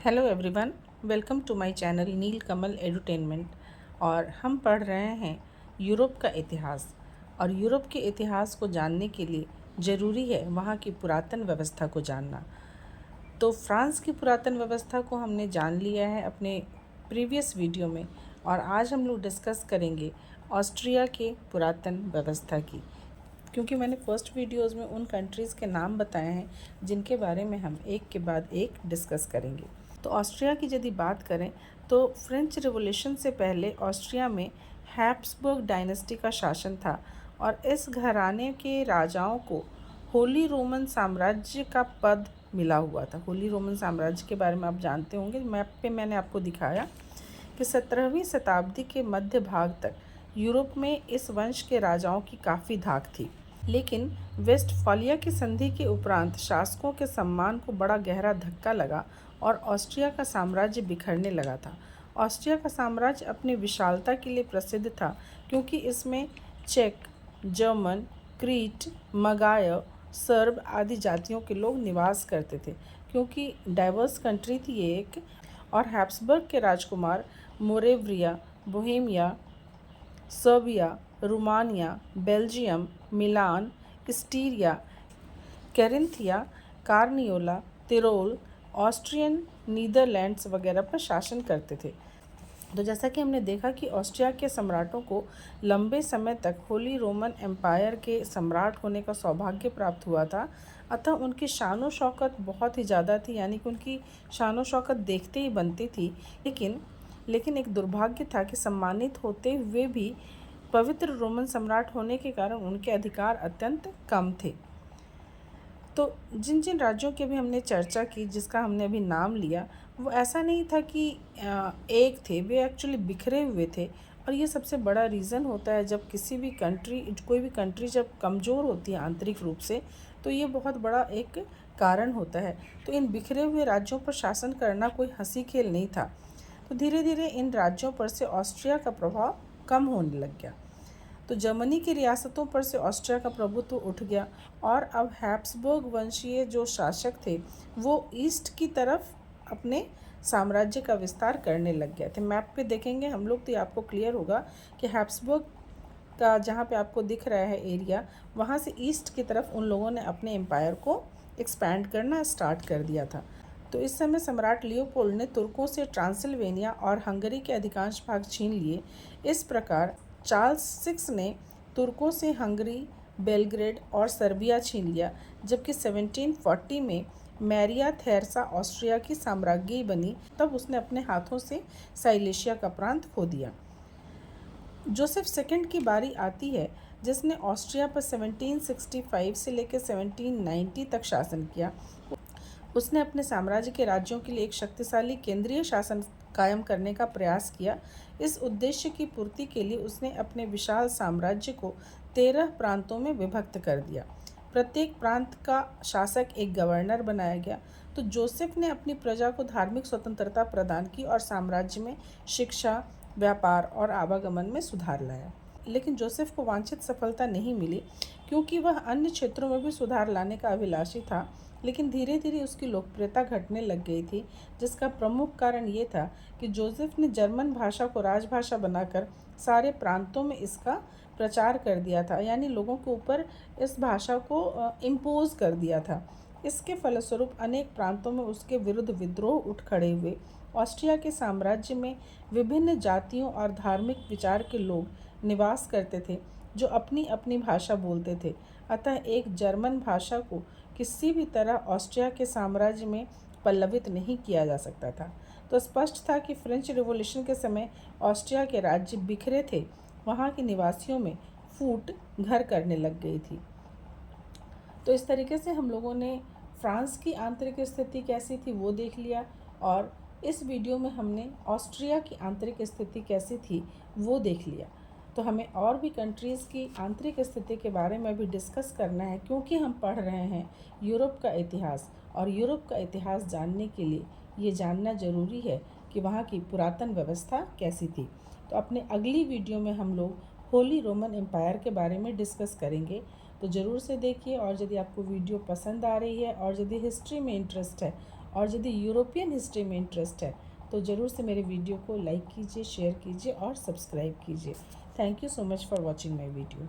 Hello everyone, welcome to my channel Neel Kamal edutainment. और हम पढ़ रहे हैं यूरोप का इतिहास। और यूरोप के इतिहास को जानने के लिए ज़रूरी है वहाँ की पुरातन व्यवस्था को जानना। तो फ्रांस की पुरातन व्यवस्था को हमने जान लिया है अपने प्रीवियस वीडियो में, और आज हम लोग डिस्कस करेंगे ऑस्ट्रिया के पुरातन व्यवस्था की, क्योंकि मैंने फर्स्ट वीडियोज़ में उन कंट्रीज़ के नाम बताए हैं जिनके बारे में हम एक के बाद एक डिस्कस करेंगे। तो ऑस्ट्रिया की यदि बात करें तो फ्रेंच रिवॉल्यूशन से पहले ऑस्ट्रिया में हैब्सबर्ग डायनेस्टी का शासन था, और इस घराने के राजाओं को होली रोमन साम्राज्य का पद मिला हुआ था। होली रोमन साम्राज्य के बारे में आप जानते होंगे, मैप पे मैंने आपको दिखाया कि 17वीं शताब्दी के मध्य भाग तक यूरोप में इस वंश के राजाओं की काफ़ी धाक थी। लेकिन वेस्टफालिया की संधि के उपरांत शासकों के सम्मान को बड़ा गहरा धक्का लगा और ऑस्ट्रिया का साम्राज्य बिखरने लगा था। ऑस्ट्रिया का साम्राज्य अपनी विशालता के लिए प्रसिद्ध था, क्योंकि इसमें चेक, जर्मन, क्रीट, मगाय, सर्ब आदि जातियों के लोग निवास करते थे, क्योंकि डाइवर्स कंट्री थी ये एक। और हैब्सबर्ग के राजकुमार मोरेविया, बोहेमिया, सर्बिया, रोमानिया, बेल्जियम, मिलान, स्टीरिया, कैरिन्थिया, कार्नियोला, तिरोल, ऑस्ट्रियन नीदरलैंड्स वगैरह पर शासन करते थे। तो जैसा कि हमने देखा कि ऑस्ट्रिया के सम्राटों को लंबे समय तक होली रोमन एम्पायर के सम्राट होने का सौभाग्य प्राप्त हुआ था, अतः उनकी शान शौकत बहुत ही ज़्यादा थी, यानी कि उनकी शान शौकत देखते ही बनती थी। लेकिन एक दुर्भाग्य था कि सम्मानित होते हुए भी पवित्र रोमन सम्राट होने के कारण उनके अधिकार अत्यंत कम थे। तो जिन जिन राज्यों की अभी हमने चर्चा की, जिसका हमने अभी नाम लिया, वो ऐसा नहीं था कि एक थे, वे एक्चुअली बिखरे हुए थे। और ये सबसे बड़ा रीज़न होता है, जब कोई भी कंट्री जब कमज़ोर होती है आंतरिक रूप से, तो ये बहुत बड़ा एक कारण होता है। तो इन बिखरे हुए राज्यों पर शासन करना कोई हंसी खेल नहीं था। तो धीरे धीरे इन राज्यों पर से ऑस्ट्रिया का प्रभाव कम होने लग गया। तो जर्मनी की रियासतों पर से ऑस्ट्रिया का प्रभुत्व उठ गया, और अब हैब्सबर्ग वंशीय जो शासक थे वो ईस्ट की तरफ अपने साम्राज्य का विस्तार करने लग गए थे। मैप पे देखेंगे हम लोग तो ये आपको क्लियर होगा कि हैब्सबर्ग का जहाँ पे आपको दिख रहा है एरिया, वहाँ से ईस्ट की तरफ उन लोगों ने अपने एम्पायर को एक्सपैंड करना स्टार्ट कर दिया था। तो इस समय सम्राट लियोपोल्ड ने तुर्कों से ट्रांसिल्वेनिया और हंगरी के अधिकांश भाग छीन लिए। इस प्रकार चार्ल्स सिक्स ने तुर्कों से हंगरी, बेलग्रेड और सर्बिया छीन लिया, जबकि 1740 में मैरिया थेरसा ऑस्ट्रिया की साम्राज्ञी बनी। तब उसने अपने हाथों से साइलेशिया का प्रांत खो दिया। जोसेफ सेकंड की बारी आती है, जिसने ऑस्ट्रिया पर 1765 से लेकर 1790 तक शासन किया। उसने अपने साम्राज्य के राज्यों के लिए एक शक्तिशाली केंद्रीय शासन कायम करने का प्रयास किया। इस उद्देश्य की पूर्ति के लिए उसने अपने विशाल साम्राज्य को 13 प्रांतों में विभक्त कर दिया। प्रत्येक प्रांत का शासक एक गवर्नर बनाया गया। तो जोसेफ ने अपनी प्रजा को धार्मिक स्वतंत्रता प्रदान की और साम्राज्य में शिक्षा, व्यापार और आवागमन में सुधार लाया। लेकिन जोसेफ को वांछित सफलता नहीं मिली, क्योंकि वह अन्य क्षेत्रों में भी सुधार लाने का अभिलाषी था। लेकिन धीरे धीरे उसकी लोकप्रियता घटने लग गई थी, जिसका प्रमुख कारण ये था कि जोसेफ ने जर्मन भाषा को राजभाषा बनाकर सारे प्रांतों में इसका प्रचार कर दिया था, यानी लोगों के ऊपर इस भाषा को इम्पोज कर दिया था। इसके फलस्वरूप अनेक प्रांतों में उसके विरुद्ध विद्रोह उठ खड़े हुए। ऑस्ट्रिया के साम्राज्य में विभिन्न जातियों और धार्मिक विचार के लोग निवास करते थे, जो अपनी अपनी भाषा बोलते थे। अतः एक जर्मन भाषा को किसी भी तरह ऑस्ट्रिया के साम्राज्य में पल्लवित नहीं किया जा सकता था। तो स्पष्ट था कि फ्रेंच रिवॉल्यूशन के समय ऑस्ट्रिया के राज्य बिखरे थे, वहाँ के निवासियों में फूट घर करने लग गई थी। तो इस तरीके से हम लोगों ने फ्रांस की आंतरिक स्थिति कैसी थी वो देख लिया, और इस वीडियो में हमने ऑस्ट्रिया की आंतरिक स्थिति कैसी थी वो देख लिया। तो हमें और भी कंट्रीज़ की आंतरिक स्थिति के बारे में भी डिस्कस करना है, क्योंकि हम पढ़ रहे हैं यूरोप का इतिहास, और यूरोप का इतिहास जानने के लिए ये जानना ज़रूरी है कि वहाँ की पुरातन व्यवस्था कैसी थी। तो अपने अगली वीडियो में हम लोग होली रोमन एम्पायर के बारे में डिस्कस करेंगे। तो ज़रूर से देखिए, और यदि आपको वीडियो पसंद आ रही है और यदि हिस्ट्री में इंटरेस्ट है और यदि यूरोपियन हिस्ट्री में इंटरेस्ट है तो ज़रूर से मेरे वीडियो को लाइक कीजिए, शेयर कीजिए और सब्सक्राइब कीजिए। Thank you so much for watching my video.